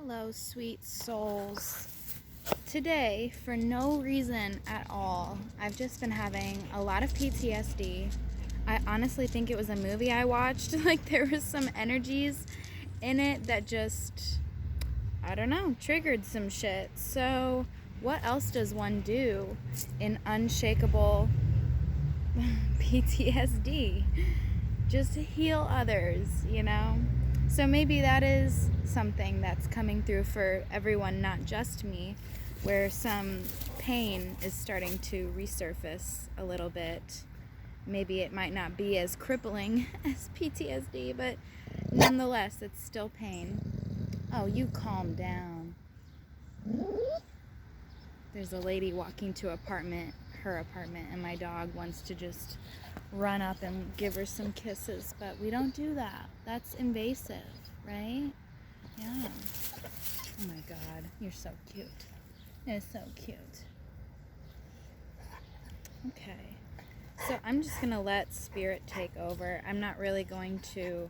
Hello, sweet souls. Today, for no reason at all, I've just been having a lot of PTSD. I honestly think it was a movie I watched. Like, there was some energies in it that just, I don't know, triggered some shit. So, what else does one do in unshakable PTSD? Just to heal others, you know? So maybe that is something that's coming through for everyone, not just me, where some pain is starting to resurface a little bit. Maybe it might not be as crippling as PTSD, but nonetheless, it's still pain. Oh, you calm down. There's a lady walking to her apartment, and my dog wants to just run up and give her some kisses, but we don't do that. That's invasive, right? Yeah. Oh my God, you're so cute. You're so cute. Okay. So I'm just gonna let spirit take over. I'm not really going to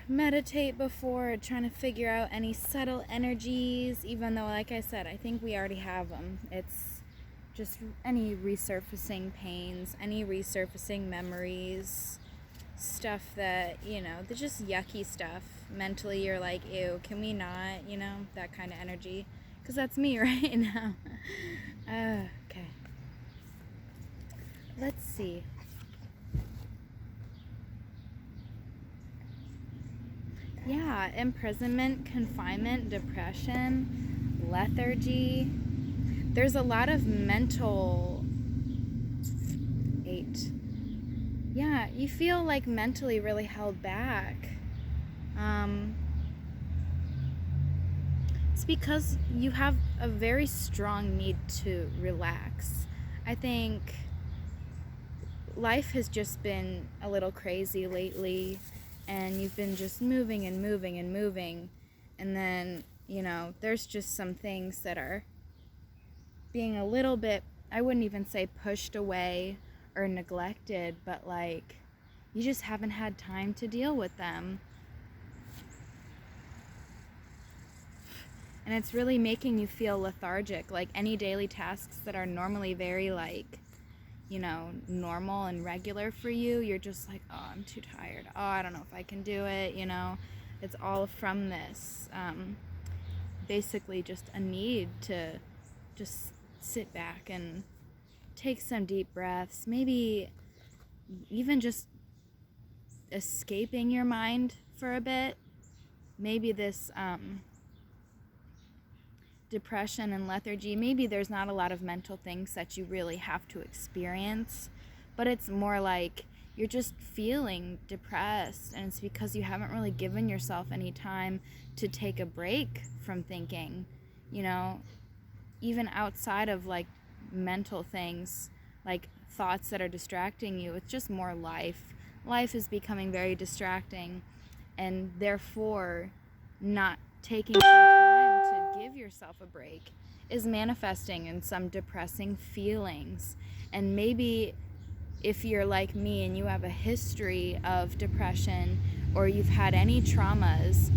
meditate before trying to figure out any subtle energies, even though, like I said, I think we already have them. It's just any resurfacing pains, any resurfacing memories, stuff that, they're just yucky stuff. Mentally, you're like, ew, can we not, that kind of energy. Because that's me right now. Okay. Let's see. Yeah, imprisonment, confinement, depression, lethargy. There's a lot of mental... 8. Yeah, you feel like mentally really held back. It's because you have a very strong need to relax. I think life has just been a little crazy lately, and you've been just moving and moving and moving, and then, there's just some things that are being a little bit, I wouldn't even say pushed away or neglected, but like, you just haven't had time to deal with them. And it's really making you feel lethargic, like any daily tasks that are normally very normal and regular for you, you're just like, oh, I'm too tired. Oh, I don't know if I can do it, It's all from this, basically just a need to just sit back and take some deep breaths, maybe even just escaping your mind for a bit. Maybe this depression and lethargy, maybe there's not a lot of mental things that you really have to experience, but it's more like you're just feeling depressed, and it's because you haven't really given yourself any time to take a break from thinking, even outside of like mental things, like thoughts that are distracting you. It's just more life. Life is becoming very distracting, and therefore not taking some time to give yourself a break is manifesting in some depressing feelings. And maybe if you're like me and you have a history of depression, or you've had any traumas,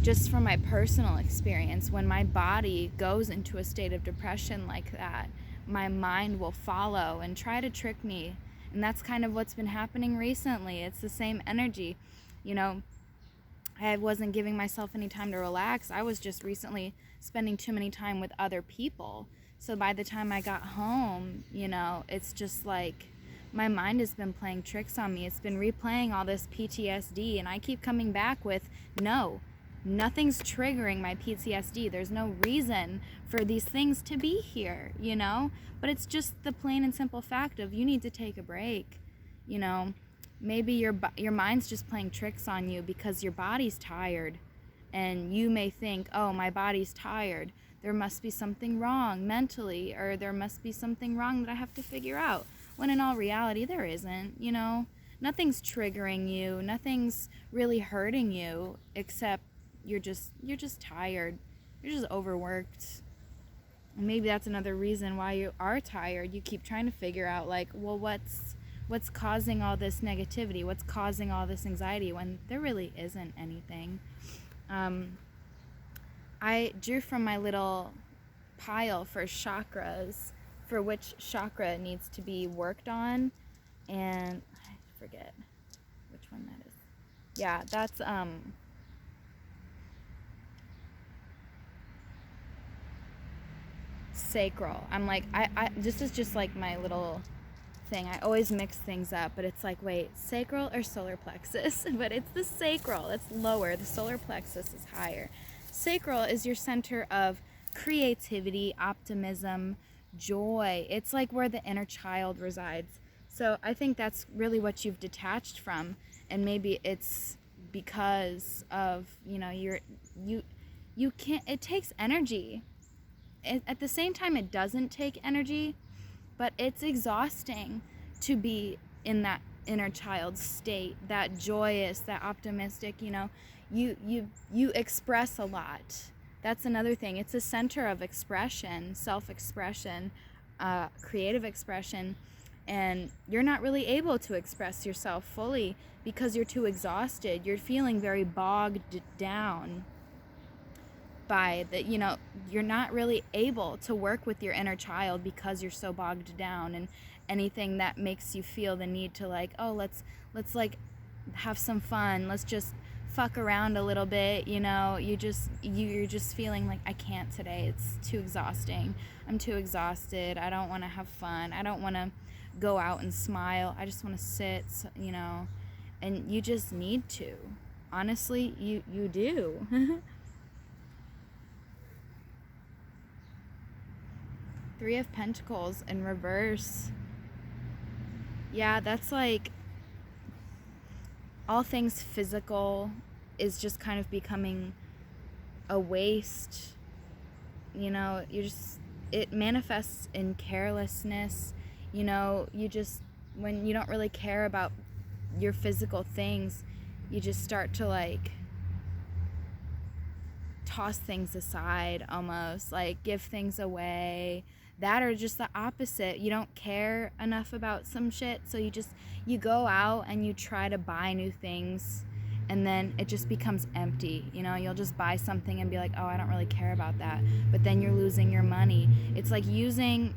just from my personal experience, when my body goes into a state of depression like that, my mind will follow and try to trick me. And that's kind of what's been happening recently. It's the same energy. I wasn't giving myself any time to relax. I was just recently spending too many time with other people. So by the time I got home, it's just like my mind has been playing tricks on me. It's been replaying all this PTSD, and I keep coming back with, no, nothing's triggering my PTSD. There's no reason for these things to be here, But it's just the plain and simple fact of you need to take a break, Maybe your mind's just playing tricks on you because your body's tired, and you may think, oh, my body's tired. There must be something wrong mentally, or there must be something wrong that I have to figure out. When in all reality, there isn't, Nothing's triggering you. Nothing's really hurting you, except you're just tired. You're just overworked. And maybe that's another reason why you are tired. You keep trying to figure out, like, well, what's what's causing all this negativity, what's causing all this anxiety, when there really isn't anything. I drew from my little pile for chakras, for which chakra needs to be worked on, and I forget which one that is. Yeah, that's sacral. I'm like, I this is just like my little thing. I always mix things up, but it's like, wait, sacral or solar plexus? But it's the sacral. It's lower. The solar plexus is higher. Sacral is your center of creativity, optimism, joy. It's like where the inner child resides. So I think that's really what you've detached from, and maybe it's because of, you know, you can't, it takes energy. At the same time, it doesn't take energy, but it's exhausting to be in that inner child state, that joyous, that optimistic, you know. You express a lot. That's another thing. It's a center of expression, self-expression, creative expression, and you're not really able to express yourself fully because you're too exhausted. You're feeling very bogged down by the, you know, you're not really able to work with your inner child because you're so bogged down. And anything that makes you feel the need to like, oh, let's like have some fun, let's just fuck around a little bit, you know, you're just feeling like, I can't today, it's too exhausting, I'm too exhausted, I don't want to have fun, I don't want to go out and smile, I just want to sit, you know. And you just need to, honestly, you do. Three of Pentacles in reverse. Yeah, that's like all things physical is just kind of becoming a waste. You know, it manifests in carelessness. You know, when you don't really care about your physical things, you just start to like toss things aside, almost like give things away. That or just the opposite, you don't care enough about some shit, so you go out and you try to buy new things, and then it just becomes empty. You know, you'll just buy something and be like, oh, I don't really care about that, but then you're losing your money. It's like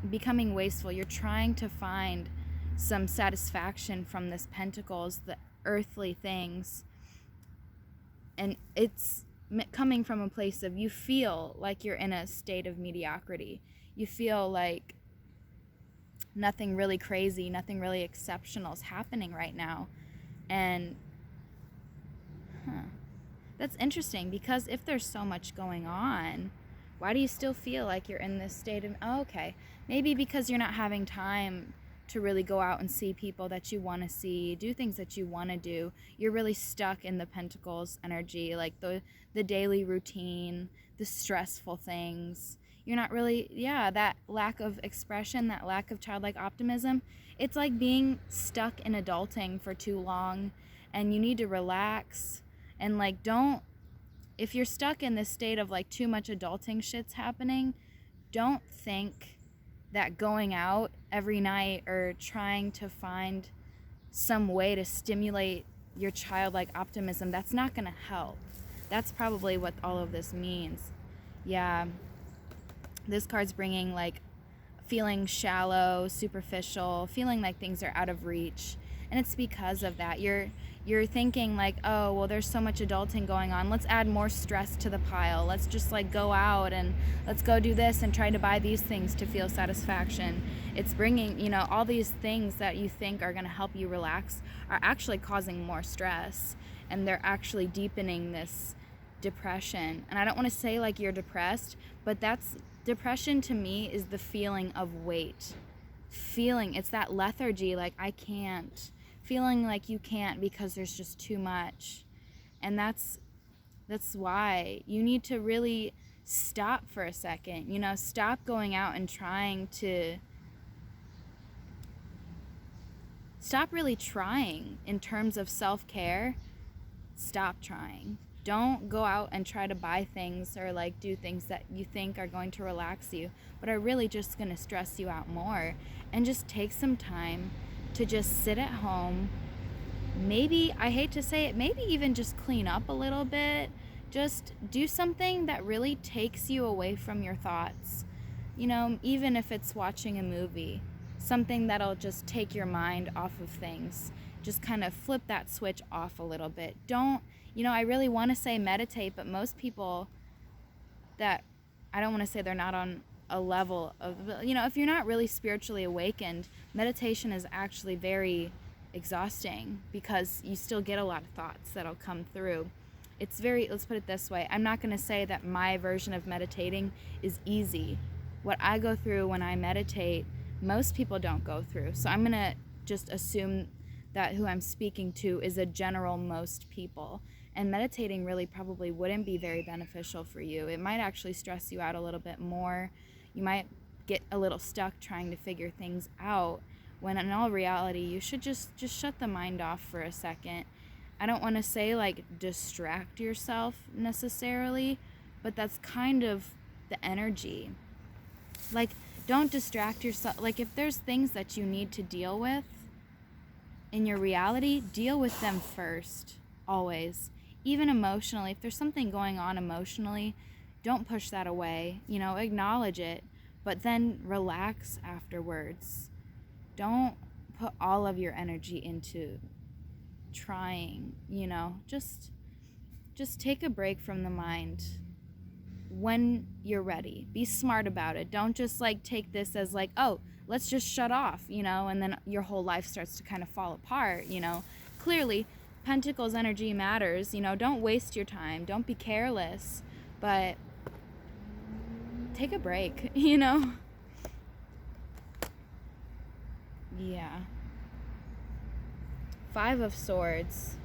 becoming wasteful. You're trying to find some satisfaction from this Pentacles, the earthly things, and it's coming from a place of, you feel like you're in a state of mediocrity. You feel like nothing really crazy, nothing really exceptional is happening right now. And that's interesting, because if there's so much going on, why do you still feel like you're in this state of, oh, okay, maybe because you're not having time to really go out and see people that you want to see, do things that you want to do. You're really stuck in the Pentacles energy, like the daily routine, the stressful things. You're not really, that lack of expression, that lack of childlike optimism. It's like being stuck in adulting for too long, and you need to relax. And like, if you're stuck in this state of like too much adulting shit's happening, don't think that going out every night or trying to find some way to stimulate your childlike optimism, that's not going to help. That's probably what all of this means. Yeah. This card's bringing like feeling shallow, superficial, feeling like things are out of reach. And it's because of that. You're thinking like, oh, well, there's so much adulting going on. Let's add more stress to the pile. Let's just like go out and let's go do this and try to buy these things to feel satisfaction. It's bringing, you know, all these things that you think are going to help you relax are actually causing more stress, and they're actually deepening this depression. And I don't want to say like you're depressed, but depression to me is the feeling of weight. It's that lethargy, like I can't. Feeling like you can't because there's just too much. And that's why you need to really stop for a second. You know, stop going out and stop really trying in terms of self-care. Stop trying. Don't go out and try to buy things or like do things that you think are going to relax you, but are really just going to stress you out more. And just take some time to just sit at home. Maybe, I hate to say it, maybe even just clean up a little bit. Just do something that really takes you away from your thoughts. Even if it's watching a movie, something that'll just take your mind off of things. Just kind of flip that switch off a little bit. I really want to say meditate, but most people that, I don't want to say they're not on a level of, if you're not really spiritually awakened, meditation is actually very exhausting because you still get a lot of thoughts that'll come through. Let's put it this way, I'm not going to say that my version of meditating is easy. What I go through when I meditate, most people don't go through. So I'm going to just assume that who I'm speaking to is a general most people. And meditating really probably wouldn't be very beneficial for you. It might actually stress you out a little bit more. You might get a little stuck trying to figure things out, when in all reality, you should just shut the mind off for a second. I don't want to say like distract yourself necessarily, but that's kind of the energy. Like, don't distract yourself. Like, if there's things that you need to deal with in your reality, deal with them first, always. Even emotionally, if there's something going on emotionally, don't push that away. Acknowledge it, but then relax afterwards. Don't put all of your energy into trying, just take a break from the mind when you're ready. Be smart about it. Don't just like take this as like, oh, let's just shut off, and then your whole life starts to kind of fall apart. Clearly Pentacles energy matters. Don't waste your time, don't be careless, but take a break. Yeah. Five of Swords.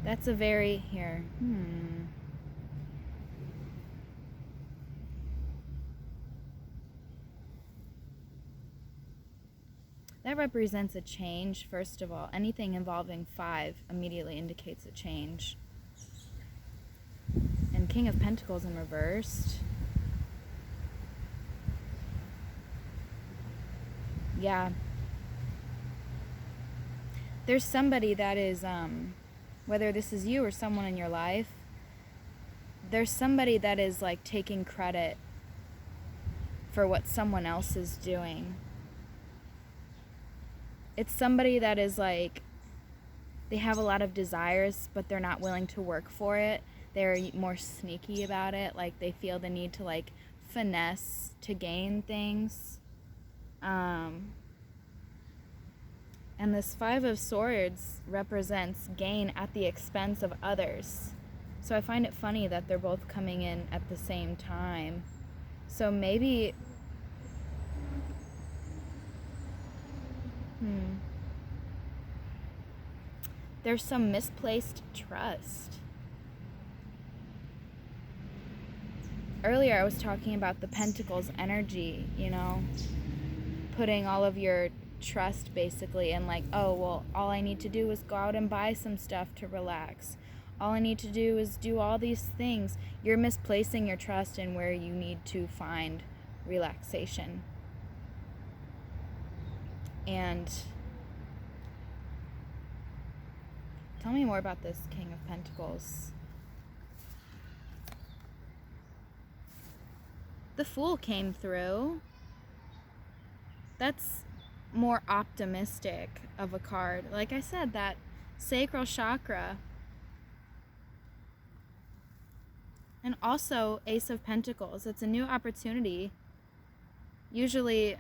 That's a very, here, that represents a change, first of all. Anything involving 5 immediately indicates a change. And King of Pentacles in reversed. Yeah. There's somebody that is, whether this is you or someone in your life, there's somebody that is like taking credit for what someone else is doing. It's somebody that is like, they have a lot of desires, but they're not willing to work for it. They're more sneaky about it. Like, they feel the need to like finesse to gain things. And this 5 of Swords represents gain at the expense of others. So I find it funny that they're both coming in at the same time. So maybe, there's some misplaced trust. Earlier I was talking about the Pentacles energy, putting all of your trust basically and like, oh, well, all I need to do is go out and buy some stuff to relax. All I need to do is do all these things. You're misplacing your trust in where you need to find relaxation. And tell me more about this King of Pentacles. The Fool came through. That's more optimistic of a card. Like I said, that sacral chakra. And also Ace of Pentacles. It's a new opportunity. Usually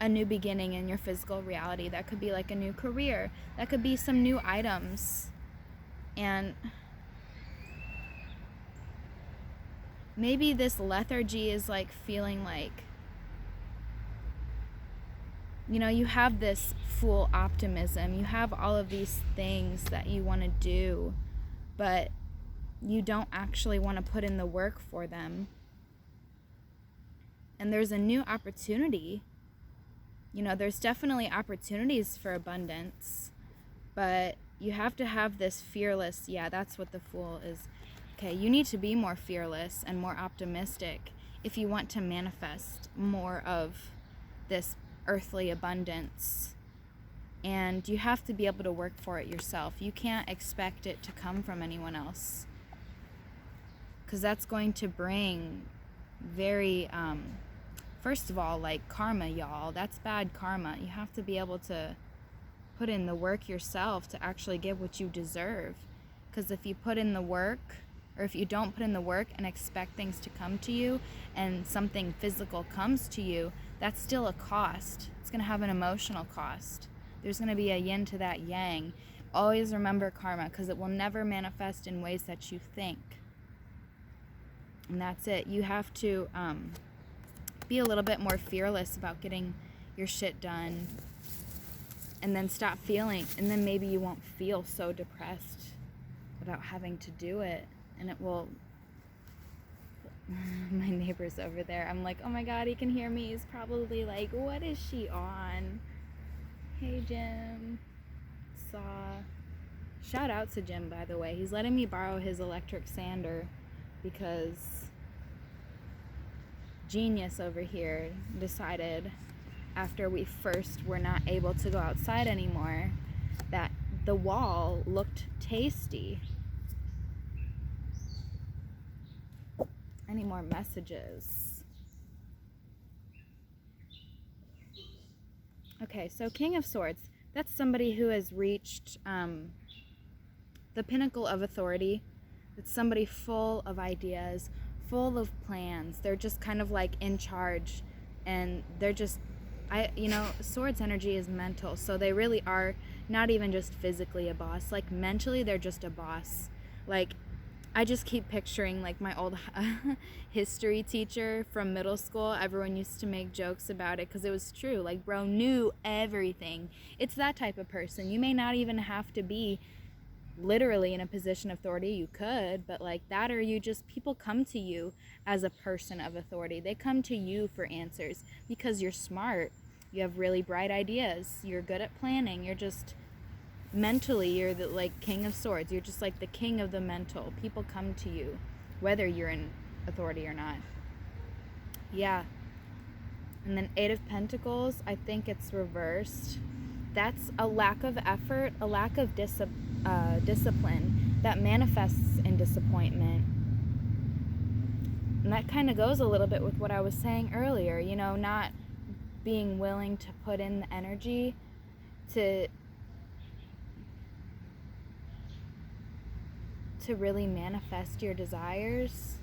a new beginning in your physical reality. That could be like a new career. That could be some new items. And maybe this lethargy is like feeling like, you have this Fool optimism. You have all of these things that you want to do, but you don't actually want to put in the work for them. And there's a new opportunity. There's definitely opportunities for abundance, but you have to have this fearless, that's what the Fool is. Okay, you need to be more fearless and more optimistic if you want to manifest more of this earthly abundance. And you have to be able to work for it yourself. You can't expect it to come from anyone else, because that's going to bring very, first of all, like karma, y'all. That's bad karma. You have to be able to put in the work yourself to actually get what you deserve. Because if you put in the work, or if you don't put in the work and expect things to come to you, and something physical comes to you, that's still a cost. It's going to have an emotional cost. There's going to be a yin to that yang. Always remember karma, because it will never manifest in ways that you think. And that's it. You have to be a little bit more fearless about getting your shit done. And then stop feeling, and then maybe you won't feel so depressed about having to do it. And it will... My neighbor's over there. I'm like, oh my god, he can hear me. He's probably like, what is she on? Hey, Jim. Shout out to Jim, by the way. He's letting me borrow his electric sander because genius over here decided, after we first were not able to go outside anymore, that the wall looked tasty. Any more messages? Okay, so King of Swords, that's somebody who has reached the pinnacle of authority. It's somebody full of ideas, full of plans. They're just kind of like in charge, and they're just, Swords energy is mental, so they really are not even just physically a boss. Like mentally, they're just a boss. Like, I just keep picturing like my old history teacher from middle school. Everyone used to make jokes about it because it was true. Like, bro knew everything. It's that type of person. You may not even have to be literally in a position of authority. You could, but like that, or you just, people come to you as a person of authority. They come to you for answers because you're smart. You have really bright ideas. You're good at planning. You're just... mentally, you're the like King of Swords. You're just like the king of the mental. People come to you whether you're in authority or not. Yeah. And then Eight of Pentacles, I think it's reversed. That's a lack of effort, a lack of discipline that manifests in disappointment. And that kind of goes a little bit with what I was saying earlier, not being willing to put in the energy to really manifest your desires.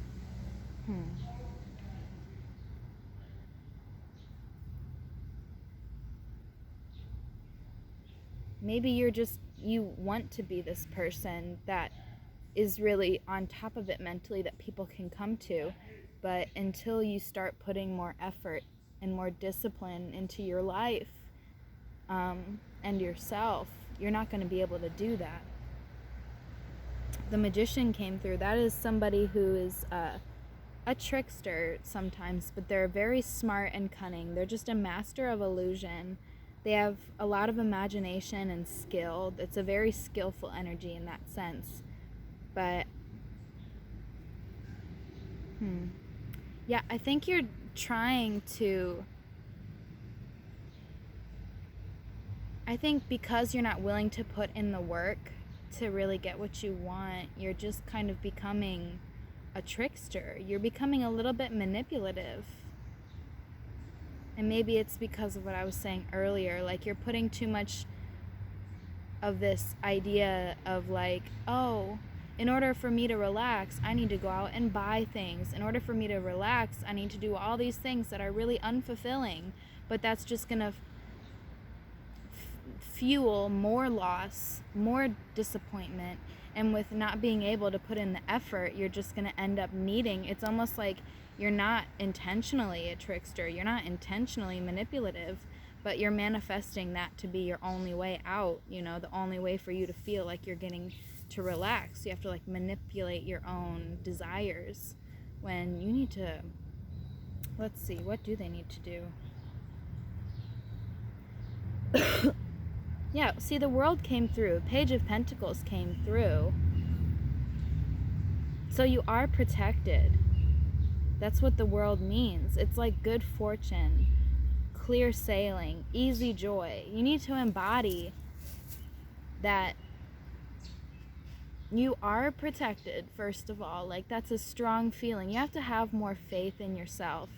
Maybe you want to be this person that is really on top of it mentally, that people can come to, but until you start putting more effort and more discipline into your life and yourself, you're not going to be able to do that. The Magician came through. That is somebody who is a trickster sometimes, but they're very smart and cunning. They're just a master of illusion. They have a lot of imagination and skill. It's a very skillful energy in that sense. But, yeah, I think you're trying to... I think because you're not willing to put in the work to really get what you want, you're just kind of becoming a trickster. You're becoming a little bit manipulative. And maybe it's because of what I was saying earlier, like you're putting too much of this idea of like, oh, in order for me to relax, I need to go out and buy things. In order for me to relax, I need to do all these things that are really unfulfilling, but that's just gonna fuel more loss, more disappointment, and with not being able to put in the effort, you're just going to end up needing... It's almost like you're not intentionally a trickster, you're not intentionally manipulative, but you're manifesting that to be your only way out, the only way for you to feel like you're getting to relax. You have to like manipulate your own desires when you need to... Let's see, what do they need to do? Yeah, see, the World came through. Page of Pentacles came through. So you are protected. That's what the World means. It's like good fortune, clear sailing, easy joy. You need to embody that you are protected, first of all. Like, that's a strong feeling. You have to have more faith in yourself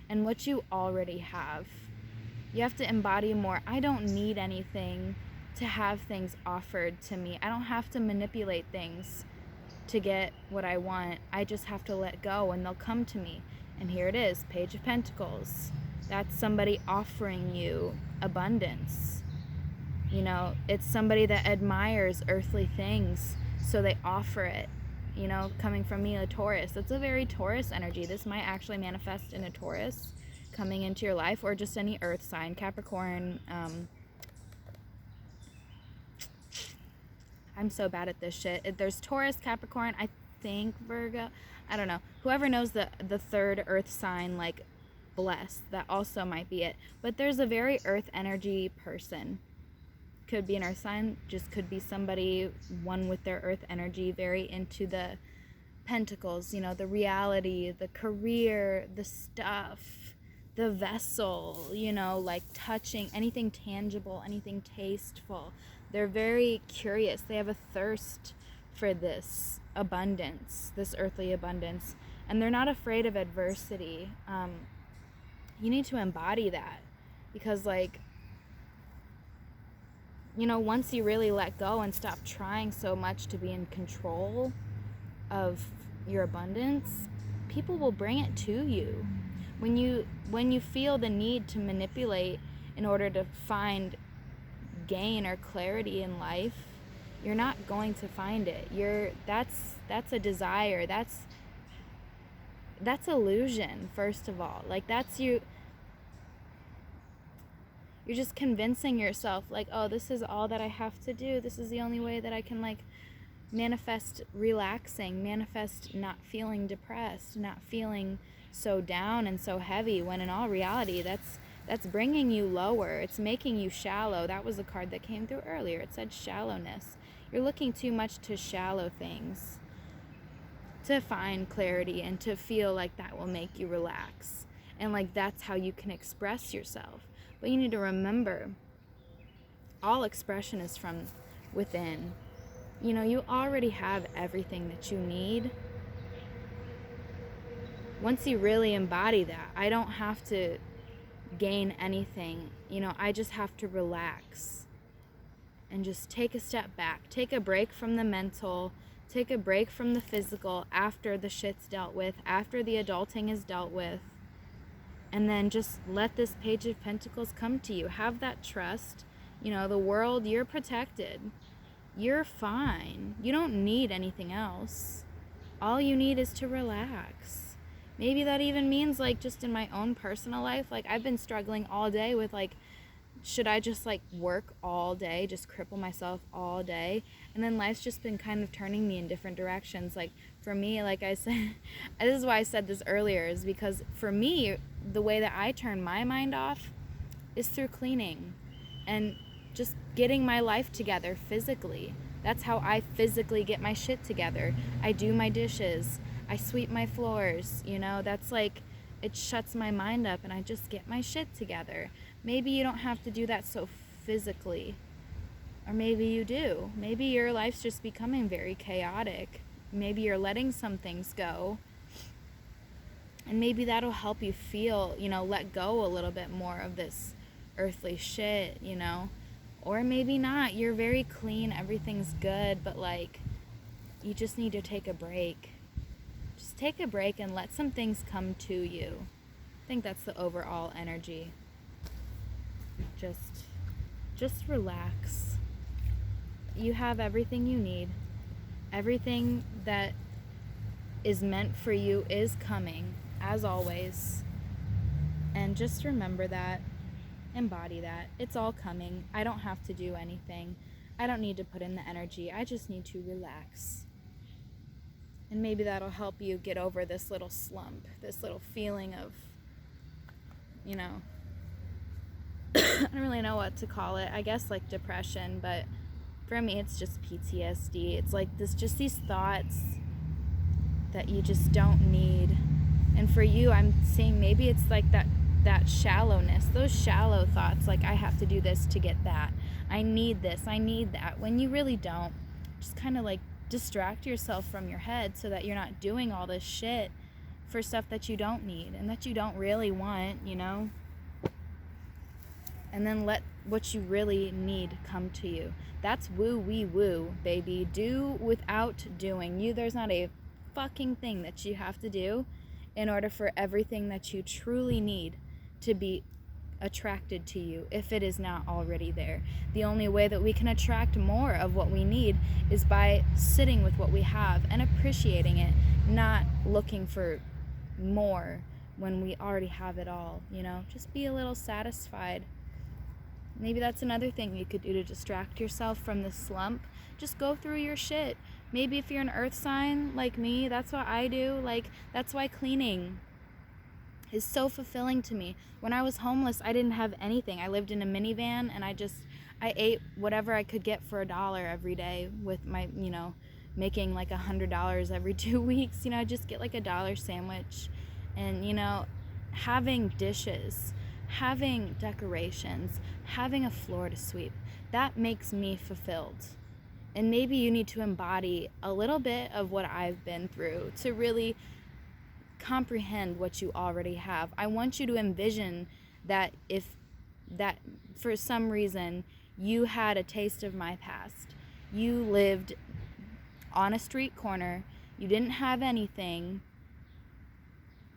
and what you already have. You have to embody more. I don't need anything to have things offered to me. I don't have to manipulate things to get what I want. I just have to let go and they'll come to me. And here it is, Page of Pentacles. That's somebody offering you abundance. You know, it's somebody that admires earthly things, so they offer it. You know, coming from me, a Taurus. That's a very Taurus energy. This might actually manifest in a Taurus coming into your life, or just any earth sign, Capricorn. I'm so bad at this shit. There's Taurus, Capricorn, I think Virgo. I don't know. Whoever knows the third earth sign, like, blessed. That also might be it. But there's a very earth energy person. Could be an earth sign, just could be somebody one with their earth energy, very into the pentacles, you know, the reality, the career, the stuff, the vessel, you know, like touching anything tangible, anything tasteful. They're very curious. They have a thirst for this abundance, this earthly abundance, and they're not afraid of adversity. You need to embody that, because, like, you know, once you really let go and stop trying so much to be in control of your abundance, people will bring it to you. When you feel the need to manipulate in order to find gain or clarity in life, you're not going to find it. That's a desire. That's illusion, first of all. Like, that's you're just convincing yourself, like, oh, this is all that I have to do. This is the only way that I can, like, manifest relaxing, manifest not feeling depressed, not feeling so down and so heavy, when in all reality, that's bringing you lower. It's making you shallow. That was a card that came through earlier. It said shallowness. You're looking too much to shallow things to find clarity and to feel like that will make you relax. And, like, that's how you can express yourself. But you need to remember, all expression is from within. You know, you already have everything that you need. Once you really embody that, I don't have to gain anything. You know, I just have to relax and just take a step back. Take a break from the mental. Take a break from the physical after the shit's dealt with, after the adulting is dealt with. And then just let this Page of Pentacles come to you. Have that trust. You know, the world, you're protected. You're fine. You don't need anything else. All you need is to relax. Maybe that even means, like, just in my own personal life, like, I've been struggling all day with, like, should I just, like, work all day, just cripple myself all day? And then life's just been kind of turning me in different directions. Like, for me, like I said, this is why I said this earlier, is because for me, the way that I turn my mind off is through cleaning and just getting my life together physically. That's how I physically get my shit together. I do my dishes. I sweep my floors. You know, that's like, it shuts my mind up and I just get my shit together. Maybe you don't have to do that so physically. Or maybe you do. Maybe your life's just becoming very chaotic. Maybe you're letting some things go. And maybe that'll help you feel, you know, let go a little bit more of this earthly shit, you know. Or maybe not. You're very clean. Everything's good. But, like, you just need to take a break. Just take a break and let some things come to you. I think that's the overall energy. Just relax. You have everything you need. Everything that is meant for you is coming, as always. And just remember that. Embody that. It's all coming. I don't have to do anything. I don't need to put in the energy. I just need to relax. And maybe that'll help you get over this little slump, this little feeling of, you know, I don't really know what to call it. I guess like depression, but for me it's just PTSD. It's like just these thoughts that you just don't need. And for you, I'm seeing maybe it's like that that shallowness, those shallow thoughts, like I have to do this to get that, I need this, I need that, when you really don't. Just kind of like distract yourself from your head so that you're not doing all this shit for stuff that you don't need and that you don't really want, you know? And then let what you really need come to you. That's woo, baby. Do without doing. There's not a fucking thing that you have to do in order for everything that you truly need to be attracted to you, if it is not already there. The only way that we can attract more of what we need is by sitting with what we have and appreciating it, not looking for more when we already have it all, you know? Just be a little satisfied. Maybe that's another thing you could do to distract yourself from the slump. Just go through your shit. Maybe if you're an earth sign like me, that's what I do. Like, that's why cleaning is so fulfilling to me. When I was homeless, I didn't have anything. I lived in a minivan, and I ate whatever I could get for $1 every day with my, you know, making like $100 every 2 weeks. You know, I just get like $1 sandwich, and, you know, having dishes, having decorations, having a floor to sweep, that makes me fulfilled. And maybe you need to embody a little bit of what I've been through to really comprehend what you already have. I want you to envision that if that for some reason you had a taste of my past, you lived on a street corner, you didn't have anything,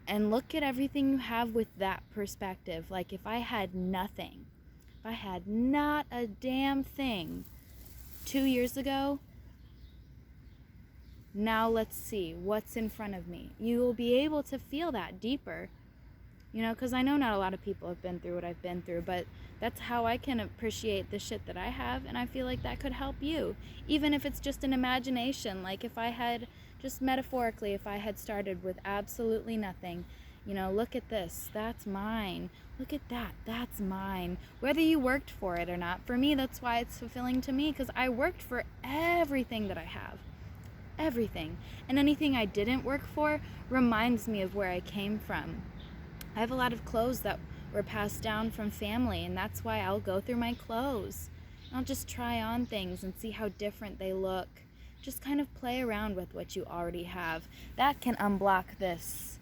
and look at everything you have with that perspective. Like, if I had nothing, if I had not a damn thing 2 years ago, now let's see what's in front of me. You will be able to feel that deeper, you know, because I know not a lot of people have been through what I've been through, but that's how I can appreciate the shit that I have, and I feel like that could help you, even if it's just an imagination. Like, if I had, just metaphorically, if I had started with absolutely nothing, you know, look at this, that's mine. Look at that, that's mine. Whether you worked for it or not, for me, that's why it's fulfilling to me, because I worked for everything that I have. Everything. And anything I didn't work for reminds me of where I came from. I have a lot of clothes that were passed down from family, and that's why I'll go through my clothes. I'll just try on things and see how different they look. Just kind of play around with what you already have. That can unblock this.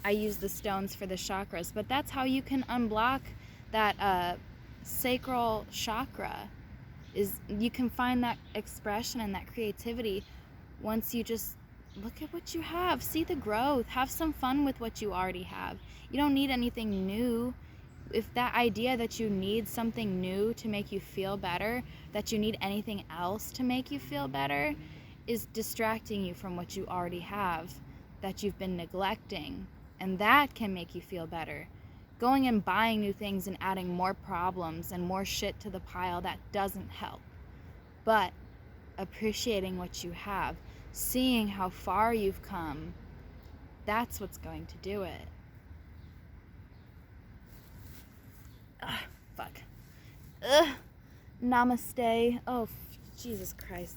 I use the stones for the chakras, but that's how you can unblock that sacral chakra. Is you can find that expression and that creativity once you just look at what you have, see the growth, have some fun with what you already have. You don't need anything new. If that idea that you need something new to make you feel better, that you need anything else to make you feel better, is distracting you from what you already have, that you've been neglecting, and that can make you feel better. Going and buying new things and adding more problems and more shit to the pile, that doesn't help. But appreciating what you have, seeing how far you've come, that's what's going to do it. Fuck. Namaste. Oh, Jesus Christ.